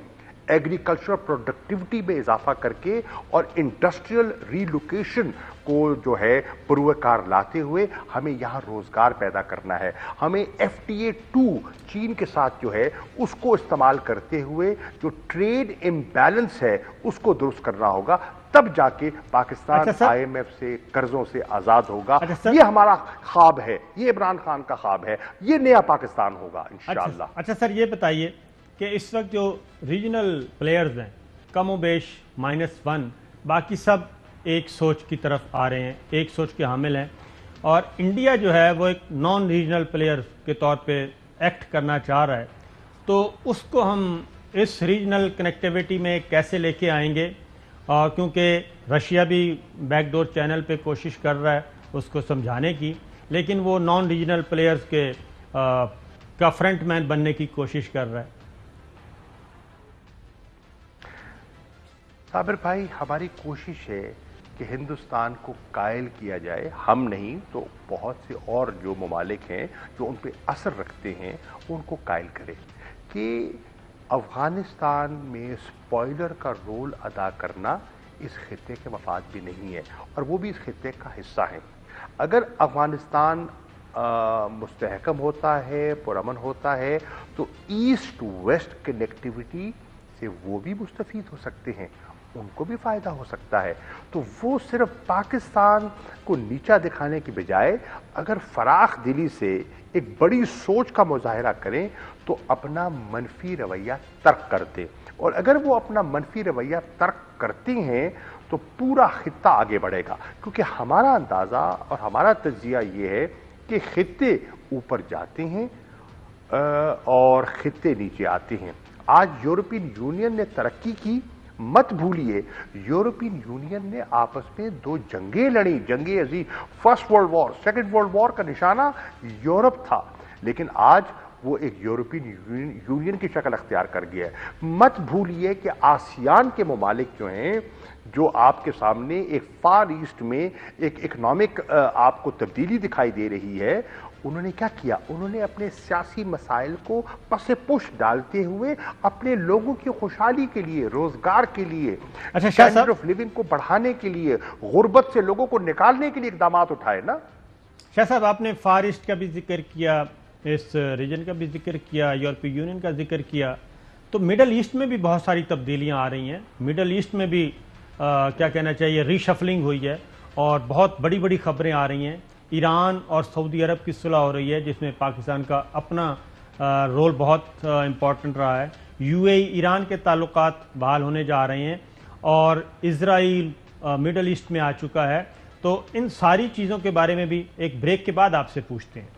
एग्रीकल्चर प्रोडक्टिविटी में इजाफा करके और इंडस्ट्रियल रीलोकेशन को जो है पुरवकार लाते हुए हमें यहाँ रोजगार पैदा करना है। हमें FTA 2 चीन के साथ जो है उसको इस्तेमाल करते हुए जो ट्रेड इम्बैलेंस है उसको दुरुस्त करना होगा, तब जाके पाकिस्तान IMF से कर्जों से आजाद होगा। ये हमारा ख्वाब है, ये इमरान खान का ख्वाब है, ये नया पाकिस्तान होगा इंशाअल्लाह। अच्छा सर, ये बताइए कि इस वक्त जो रीजनल प्लेयर्स हैं कमोबेश -1, बाकी सब एक सोच की तरफ आ रहे हैं, एक सोच के हामिल हैं, और इंडिया जो है वो एक नॉन रीजनल प्लेयर के तौर पे एक्ट करना चाह रहा है, तो उसको हम इस रीजनल कनेक्टिविटी में कैसे लेके आएंगे? और क्योंकि रशिया भी बैकडोर चैनल पे कोशिश कर रहा है उसको समझाने की, लेकिन वो नॉन रीजनल प्लेयर्स के का फ्रंट मैन बनने की कोशिश कर रहा है। साबिर भाई, हमारी कोशिश है कि हिंदुस्तान को कायल किया जाए, हम नहीं तो बहुत से और जो ममालिक हैं जो उन पर असर रखते हैं उनको कायल करें कि अफगानिस्तान में स्पॉइलर का रोल अदा करना इस खित्ते के मफाद भी नहीं है और वो भी इस खित्ते का हिस्सा है। अगर अफगानिस्तान मुस्तहकम होता है, पुरअमन होता है, तो ईस्ट वेस्ट कनेक्टिविटी से वो भी मुस्तफीद हो सकते हैं, उनको भी फायदा हो सकता है। तो वो सिर्फ पाकिस्तान को नीचा दिखाने की बजाय अगर फराख दिली से एक बड़ी सोच का मुजाहिरा करें तो अपना मनफी रवैया तर्क कर दें, और अगर वो अपना मनफी रवैया तर्क करते हैं तो पूरा खित्ता आगे बढ़ेगा। क्योंकि हमारा अंदाज़ा और हमारा तज्जिया ये है कि खित्ते ऊपर जाते हैं और खित्ते नीचे आते हैं। आज यूरोपियन यूनियन ने तरक्की की, मत भूलिए यूरोपियन यूनियन ने आपस में 2 जंगें लड़ी, जंगे अजीम। First world war, second world war का निशाना यूरोप था, लेकिन आज वो एक यूरोपियन यूनियन की शक्ल अख्तियार कर गया है। मत भूलिए कि आसियान के ममालिक जो हैं, जो आपके सामने एक फार ईस्ट में एक इकनॉमिक आपको तब्दीली दिखाई दे रही है, उन्होंने क्या किया? उन्होंने अपने सियासी मसाइल को पसे पुश डालते हुए अपने लोगों की खुशहाली के लिए, रोजगार के लिए, स्टैंडर्ड ऑफ लिविंग को बढ़ाने के लिए, गुर्बत से लोगों को निकालने के लिए इकदाम उठाए ना। शाह साहब, आपने फार ईस्ट का भी जिक्र किया, इस रीजन का भी जिक्र किया, यूरोपीय यूनियन का जिक्र किया, तो मिडल ईस्ट में भी बहुत सारी तब्दीलियां आ रही हैं। मिडल ईस्ट में भी क्या कहना चाहिए, रीशफलिंग हुई है और बहुत बड़ी बड़ी खबरें आ रही हैं। ईरान और सऊदी अरब की सुलह हो रही है जिसमें पाकिस्तान का अपना रोल बहुत इम्पॉर्टेंट रहा है। UAE ईरान के ताल्लुकात बहाल होने जा रहे हैं और इजराइल मिडल ईस्ट में आ चुका है। तो इन सारी चीज़ों के बारे में भी एक ब्रेक के बाद आपसे पूछते हैं।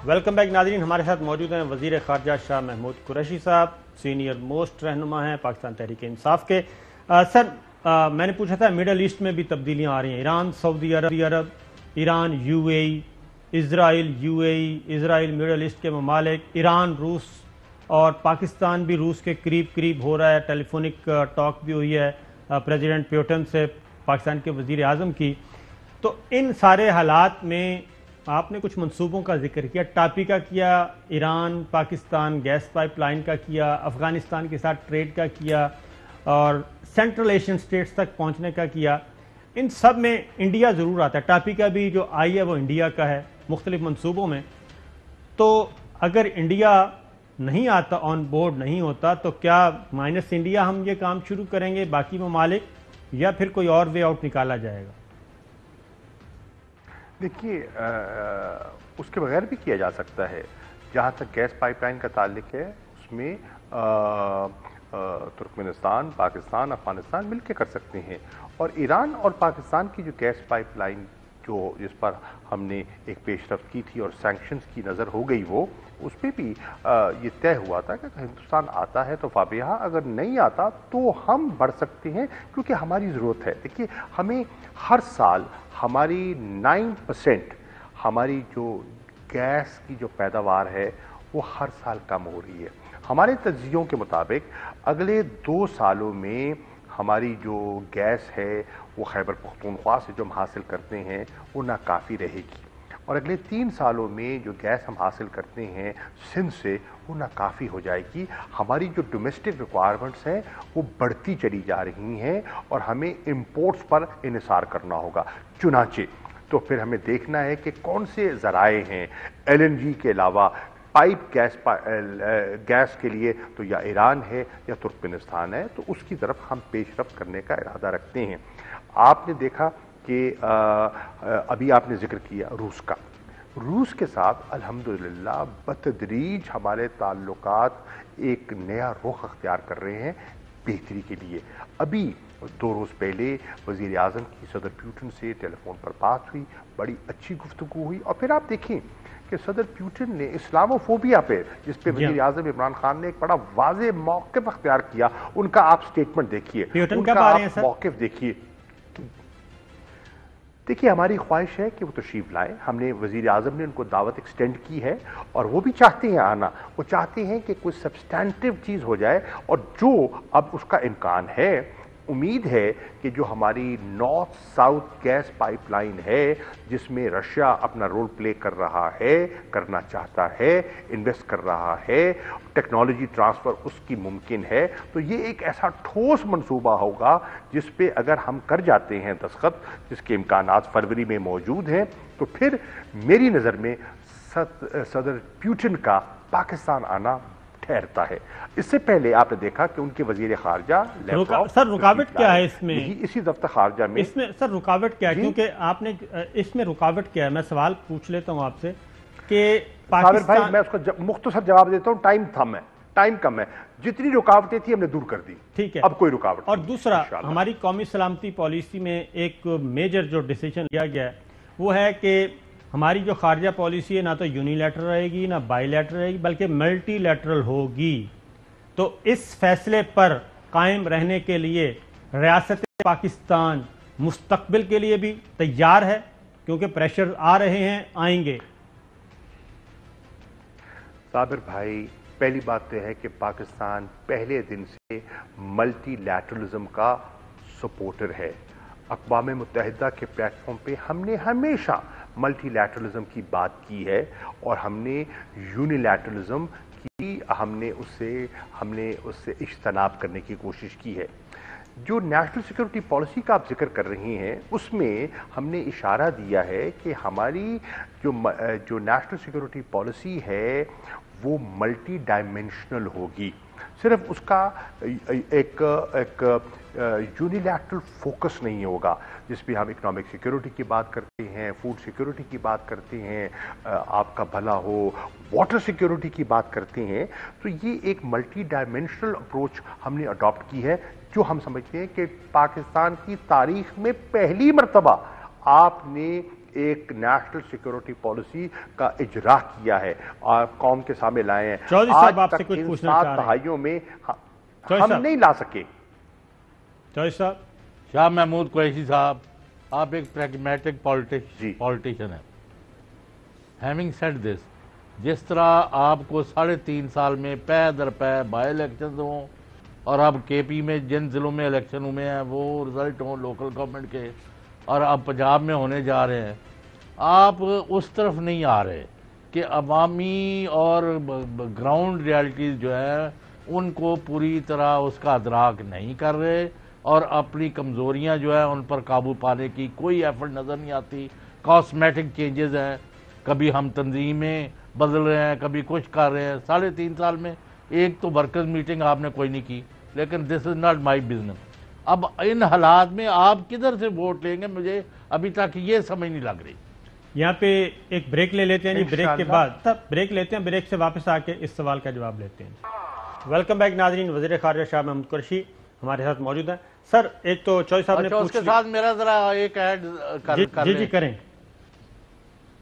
वेलकम बैक नाज़रीन, हमारे साथ मौजूद हैं वज़ीर ख़ारजा शाह महमूद कुरैशी साहब, सीनियर मोस्ट रहनुमा हैं पाकिस्तान तहरीक इंसाफ के। सर, मैंने पूछा था मिडल ईस्ट में भी तब्दीलियाँ आ रही हैं, Iran Saudi Arab, Iran UAE, Israel UAE, Israel Middle East के ममालिक, ईरान रूस और पाकिस्तान भी रूस के करीब करीब हो रहा है। टेलीफोनिक टॉक भी हुई है प्रेसिडेंट प्यूटन से पाकिस्तान के वज़ीर आज़म की। तो इन सारे हालात में आपने कुछ मंसूबों का जिक्र किया, टापी का किया, ईरान पाकिस्तान गैस पाइपलाइन का किया, अफ़गानिस्तान के साथ ट्रेड का किया और सेंट्रल एशियन स्टेट्स तक पहुंचने का किया। इन सब में इंडिया ज़रूर आता है, टापी का भी जो आई है वो इंडिया का है मुख्तलिफ मंसूबों में। तो अगर इंडिया नहीं आता, ऑन बोर्ड नहीं होता, तो क्या माइनस इंडिया हम ये काम शुरू करेंगे बाकी ममालिक, या फिर कोई और वे आउट निकाला जाएगा? देखिए, उसके बगैर भी किया जा सकता है। जहाँ तक गैस पाइपलाइन का ताल्लुक है جس میں ترکمانستان، پاکستان، افغانستان مل کے کر سکتے ہیں. اور ایران اور پاکستان کی جو گیس پائپ لائن جس پر ہم نے ایک پیش رفت کی تھی اور سینکشنز کی نظر ہو گئی، وہ اس پہ بھی یہ طے ہوا تھا کہ اگر ہندوستان آتا ہے تو فابیہا، اگر نہیں آتا تو ہم بڑھ سکتے ہیں کیونکہ ہماری ضرورت ہے. دیکھیے ہمیں ہر سال ہماری 9% ہماری جو گیس کی جو پیداوار ہے وہ ہر سال کم ہو رہی ہے. ہمارے تجزیوں کے مطابق اگلے 2 سالوں میں ہماری جو گیس ہے وہ خیبر پختونخوا سے جو ہم حاصل کرتے ہیں وہ ناکافی رہے گی، اور اگلے 3 سالوں میں جو گیس ہم حاصل کرتے ہیں سندھ سے وہ ناکافی ہو جائے گی. ہماری جو ڈومیسٹک ریکوائرمنٹس ہیں وہ بڑھتی چلی جا رہی ہیں اور ہمیں امپورٹس پر انحصار کرنا ہوگا. چنانچہ تو پھر ہمیں دیکھنا ہے کہ کون سے ذرائع ہیں LNG کے علاوہ پائپ گیس کے لیے، تو یا ایران ہے یا ترکمانستان ہے، تو اس کی طرف ہم پیش رفت کرنے کا ارادہ رکھتے ہیں. آپ نے دیکھا کہ ابھی آپ نے ذکر کیا روس کا. روس کے ساتھ الحمدللہ بتدریج ہمارے تعلقات ایک نیا رخ اختیار کر رہے ہیں بہتری کے لیے. ابھی 2 روز پہلے وزیر اعظم کی صدر پیوٹن سے ٹیلی فون پر بات ہوئی، بڑی اچھی گفتگو ہوئی. اور پھر آپ دیکھیں کہ صدر پیوٹن نے اسلاموفوبیا پہ، جس پہ وزیر اعظم عمران خان نے ایک بڑا واضح موقف اختیار کیا، ان کا آپ سٹیٹمنٹ دیکھیے، ان کا آپ موقف دیکھیے. دیکھیے ہماری خواہش ہے کہ وہ تشریف لائیں. ہم نے وزیر اعظم نے ان کو دعوت ایکسٹینڈ کی ہے اور وہ بھی چاہتے ہیں آنا. وہ چاہتے ہیں کہ کوئی سبسٹینٹیو چیز ہو جائے، اور جو اب اس کا امکان ہے، امید ہے کہ جو ہماری north south gas pipeline ہے جس میں رشیا اپنا رول پلے کر رہا ہے، کرنا چاہتا ہے، انویسٹ کر رہا ہے، ٹیکنالوجی ٹرانسفر اس کی ممکن ہے، تو یہ ایک ایسا ٹھوس منصوبہ ہوگا جس پہ اگر ہم کر جاتے ہیں دستخط، جس کے امکانات فروری میں موجود ہیں، تو پھر میری نظر میں صدر پیوٹن کا پاکستان آنا ٹھہرتا ہے. اس سے پہلے آپ نے دیکھا کہ ان کے وزیر خارجہ سر رکاوٹ کیا ہے اس میں؟ اسی دفتر خارجہ میں اس میں سر رکاوٹ کیا ہے؟ کیونکہ آپ نے اس میں رکاوٹ کیا ہے، میں سوال پوچھ لیتا ہوں آپ سے کہ صابر بھائی میں اس کو مختصر جواب دیتا ہوں، ٹائم کم ہے. جتنی رکاوٹیں تھی ہم نے دور کر دی، ٹھیک ہے، اب کوئی رکاوٹ اور دوسرا ہماری قومی سلامتی پالیسی میں ایک میجر جو ڈیسیجن لیا گیا ہے وہ ہے کہ ہماری جو خارجہ پالیسی ہے نہ تو یونیلیٹرل رہے گی نہ بائی لیٹرل رہے گی بلکہ ملٹی لیٹرل ہوگی. تو اس فیصلے پر قائم رہنے کے لیے ریاست پاکستان مستقبل کے لیے بھی تیار ہے، کیونکہ پریشر آ رہے ہیں، آئیں گے. صابر بھائی پہلی بات تو ہے کہ پاکستان پہلے دن سے ملٹی لیٹرلزم کا سپورٹر ہے. اقوام متحدہ کے پلیٹ فارم پہ ہم نے ہمیشہ ملٹی لیٹرلزم کی بات کی ہے اور ہم نے یونیلیٹرلزم کی ہم نے اس سے اجتناب کرنے کی کوشش کی ہے. جو نیشنل سیکورٹی پالیسی کا آپ ذکر کر رہی ہیں اس میں ہم نے اشارہ دیا ہے کہ ہماری جو نیشنل سیکورٹی پالیسی ہے وہ ملٹی ڈائمینشنل ہوگی. صرف اس کا ایک یونیلیٹرل فوکس نہیں ہوگا جس پہ ہم اکنامک سیکورٹی کی بات کرتے ہیں، فوڈ سیکورٹی کی بات کرتے ہیں، آپ کا بھلا ہو، واٹر سیکورٹی کی بات کرتے ہیں. تو یہ ایک ملٹی ڈائمینشنل اپروچ ہم نے اڈاپٹ کی ہے جو ہم سمجھتے ہیں کہ پاکستان کی تاریخ میں پہلی مرتبہ آپ نے ایک نیشنل سیکورٹی پالیسی کا اجرا کیا ہے اور قوم کے سامنے لائے ہیں. آج تک ان 7 دہائیوں میں ہم نہیں لا سکے. چوہدری صاحب، شاہ محمود قریشی صاحب، آپ ایک پریگمیٹک پولیٹیشین ہیں. ہیونگ سیڈ دس، جس طرح آپ کو 3.5 سال میں پے در پے بائی الیکشنز ہوں اور اب کے پی میں جن ضلعوں میں الیکشن ہوئے ہیں وہ رزلٹ ہوں لوکل گورنمنٹ کے، اور اب پنجاب میں ہونے جا رہے ہیں، آپ اس طرف نہیں آ رہے کہ عوامی اور گراؤنڈ ریالٹیز جو ہے ان کو پوری طرح اس کا ادراک نہیں کر رہے اور اپنی کمزوریاں جو ہیں ان پر قابو پانے کی کوئی ایفرٹ نظر نہیں آتی. کاسمیٹک چینجز ہیں، کبھی ہم تنظیمیں بدل رہے ہیں، کبھی کچھ کر رہے ہیں. 3.5 سال میں ایک تو ورکرز میٹنگ آپ نے کوئی نہیں کی، لیکن دس از ناٹ مائی بزنس. اب ان حالات میں آپ کدھر سے ووٹ لیں گے؟ مجھے ابھی تک یہ سمجھ نہیں لگ رہی. یہاں پہ ایک بریک لے لیتے ہیں جی، بریک کے بعد بریک لیتے ہیں، بریک سے واپس آ کے اس سوال کا جواب لیتے ہیں. वेलकम बैक नाजरीन। वज़ीर ख़ारिजा शाह महमूद कुरैशी हमारे साथ मौजूद हैं। सर एक तो चौधरी साहब ने अच्छा, उसके साथ मेरा जरा एक ऐड जी करें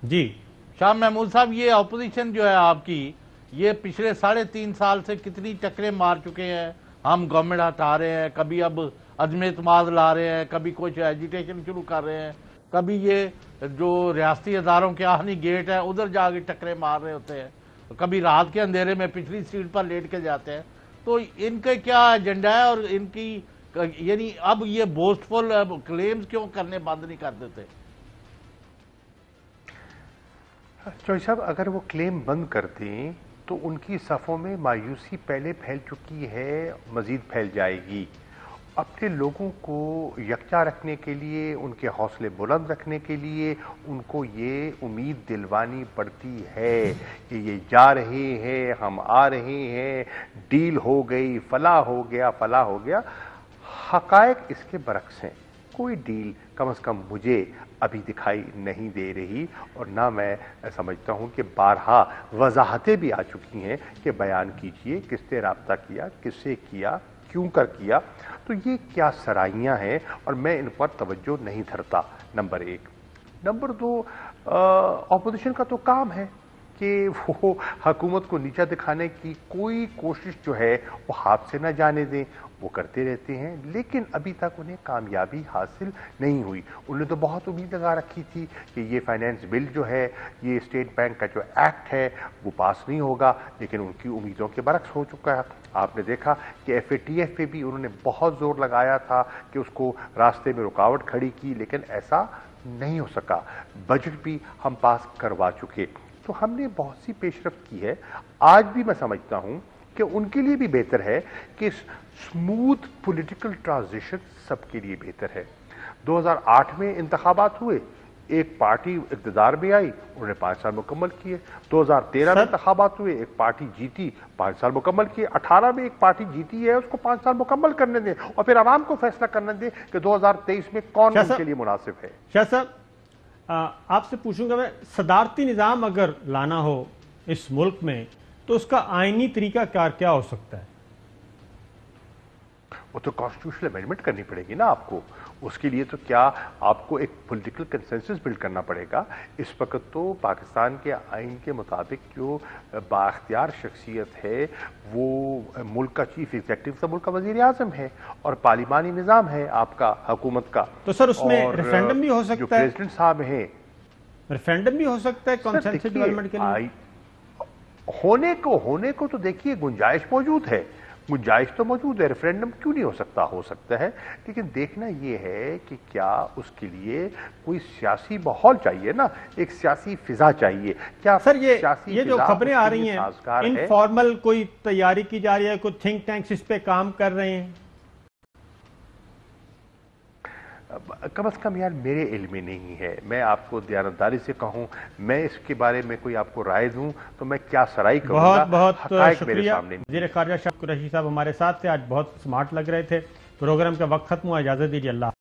जी। शाह महमूद साहब, ये अपोजिशन जो है आपकी, ये पिछले 3.5 साल से कितनी टक्करें मार चुके हैं। हम गवर्नमेंट हटा रहे हैं, कभी अब अदम एतमाद ला रहे हैं, कभी कुछ एजिटेशन शुरू कर रहे हैं, कभी ये जो रियासती अदारों के आखिरी गेट है उधर जाके टक्करें मार रहे होते हैं, कभी रात के अंधेरे में पिछली सीट पर लेट के जाते हैं। तो इनका क्या एजेंडा है और इनकी यानी अब ये बोस्टफुल क्लेम्स क्यों करने बंद नहीं कर देते? चौधरी साहब, अगर वो क्लेम बंद कर दें तो उनकी सफ़ों में मायूसी पहले फैल चुकी है, मज़ीद फैल जाएगी। अपने लोगों को यकजा रखने के लिए, उनके हौसले बुलंद रखने के लिए उनको ये उम्मीद दिलवानी पड़ती है कि ये जा रहे हैं, हम आ रहे हैं, डील हो गई, फलाह हो गया, फलाह हो गया। हक़ाइक़ इसके बरक्स हैं। कोई डील कम से कम मुझे अभी दिखाई नहीं दे रही, और ना मैं समझता हूं कि बारहा वजाहतें भी आ चुकी हैं कि बयान कीजिए किसने राब्ता किया, किससे किया, क्यों कर किया। तो ये क्या सराहियां हैं और मैं इन पर तवज्जो नहीं धरता, नंबर 1। नंबर 2, अपोजिशन का तो काम है कि वो हुकूमत को नीचा दिखाने की कोई कोशिश जो है वो हाथ से ना जाने दें, वो करते रहते हैं, लेकिन अभी तक उन्हें कामयाबी हासिल नहीं हुई। उन्होंने तो बहुत उम्मीद लगा रखी थी कि ये फाइनेंस बिल जो है, ये स्टेट बैंक का जो एक्ट है वो पास नहीं होगा, लेकिन उनकी उम्मीदों के बरक्स हो चुका है। आपने देखा कि FATF पे भी उन्होंने बहुत जोर लगाया था कि उसको रास्ते में रुकावट खड़ी की, लेकिन ऐसा नहीं हो सका। बजट भी हम पास करवा चुके, तो हमने बहुत सी पेशरफ्त की है। आज भी मैं समझता हूं कि उनके लिए भी बेहतर है कि स्मूथ पॉलिटिकल ट्रांजिशन सबके लिए बेहतर है। 2008 में इंतखाबात हुए, एक पार्टी इक़्तिदार में आई, उन्होंने 5 साल मुकम्मल किए। 2013 में इंतखाबात हुए, एक पार्टी जीती, 5 साल मुकम्मल किए। 18 में एक पार्टी जीती है, उसको 5 साल मुकम्मल करने दें और फिर आवाम को फैसला करने दें कि 2023 में कौन उनके लिए मुनासिब है। शाह साहब, आपसे पूछूंगा मैं, सदारती निज़ाम अगर लाना हो इस मुल्क में तो उसका आईनी तरीका कार क्या हो सकता है? वो तो कॉन्स्टिट्यूशनल अमेंडमेंट करनी पड़ेगी ना आपको। उसके लिए तो क्या आपको एक पॉलिटिकल कंसेंसस बिल्ड करना पड़ेगा। इस वक्त तो पाकिस्तान के आइन के मुताबिक जो बाख्तियार शख्सियत है वो मुल्क का चीफ एग्जीक्यूटिव तो मुल्क का वज़ीर आज़म है और पार्लिमानी निज़ाम है आपका हुकूमत का। तो सर उसमें रेफरेंडम भी हो सकता है? जो प्रेसिडेंट साहब हैं, रेफरेंडम भी हो सकता है कॉन्सेंसस डेवलपमेंट के लिए? होने को तो देखिए गुंजाइश मौजूद है, गुंजाइश तो मौजूद है। रेफरेंडम क्यों नहीं हो सकता? हो सकता है, लेकिन देखना यह है कि क्या उसके लिए कोई सियासी माहौल चाहिए ना, एक सियासी फिजा चाहिए। क्या सर ये जो खबरें आ रही हैं, इनफॉर्मल कोई तैयारी की जा रही है, कोई थिंक टैंक्स इस पे काम कर रहे हैं? कम से कम यार मेरे इल्म में नहीं है। मैं आपको दयानतदारी से कहूं, मैं इसके बारे में कोई आपको राय दूं तो मैं क्या सराई करूंगा। बहुत बहुत शुक्रिया। वज़ीर ख़ारिजा शाह कुरैशी साहब हमारे साथ थे, आज बहुत स्मार्ट लग रहे थे। प्रोग्राम का वक्त खत्म हुआ, इजाजत दीजिए, अल्लाह।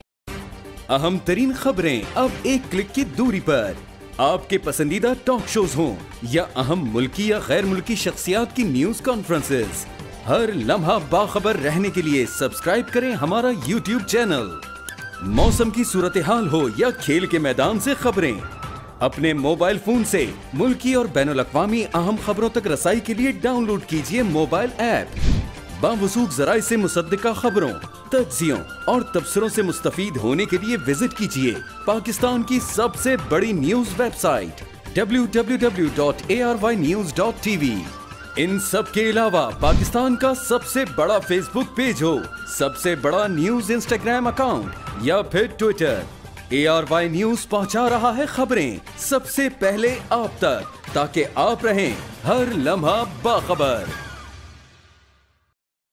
अहम तरीन खबरें अब एक क्लिक की दूरी पर। आपके पसंदीदा टॉक शोज हों या अहम मुल्की या गैर मुल्की शख्सियात की न्यूज कॉन्फ्रेंसेस, हर लम्हा बाखबर रहने के लिए सब्सक्राइब करें हमारा YouTube चैनल। मौसम की सूरत हाल हो या खेल के मैदान से खबरें, अपने मोबाइल फोन से मुल्की और बैनुल अक़वामी अहम खबरों तक रसाई के लिए डाउनलोड कीजिए मोबाइल ऐप। बावसूख ज़राए से मुसद्दिका खबरों, तज्ज़ियों और तबसरों से मुस्तफीद होने के लिए विजिट कीजिए पाकिस्तान की सबसे बड़ी न्यूज वेबसाइट www.arYnews.tv। इन सब के अलावा पाकिस्तान का सबसे बड़ा फेसबुक पेज हो, सबसे बड़ा न्यूज इंस्टाग्राम अकाउंट या फिर ट्विटर, ARY न्यूज पहुंचा रहा है खबरें सबसे पहले आप तक, ताकि आप रहें हर लम्हा बाखबर।